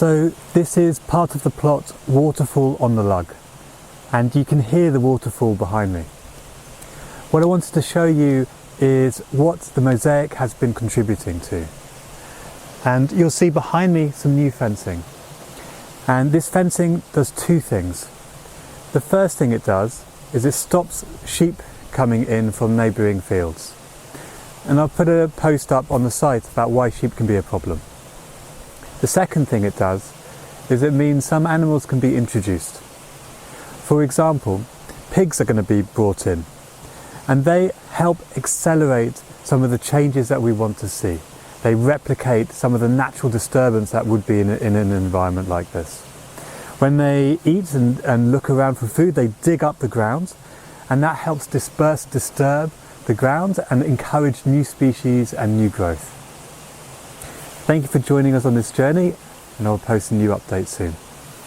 So this is part of the plot Waterfall on the Lug, and you can hear the waterfall behind me. What I wanted to show you is what the Mosaic has been contributing to. And you'll see behind me some new fencing. And this fencing does two things. The first thing it does is it stops sheep coming in from neighbouring fields. And I'll put a post up on the site about why sheep can be a problem. The second thing it does is it means some animals can be introduced. For example, pigs are going to be brought in, and they help accelerate some of the changes that we want to see. They replicate some of the natural disturbance that would be in an environment like this. When they eat and look around for food, they dig up the ground, and that helps disturb the ground and encourage new species and new growth. Thank you for joining us on this journey, and I'll post a new update soon.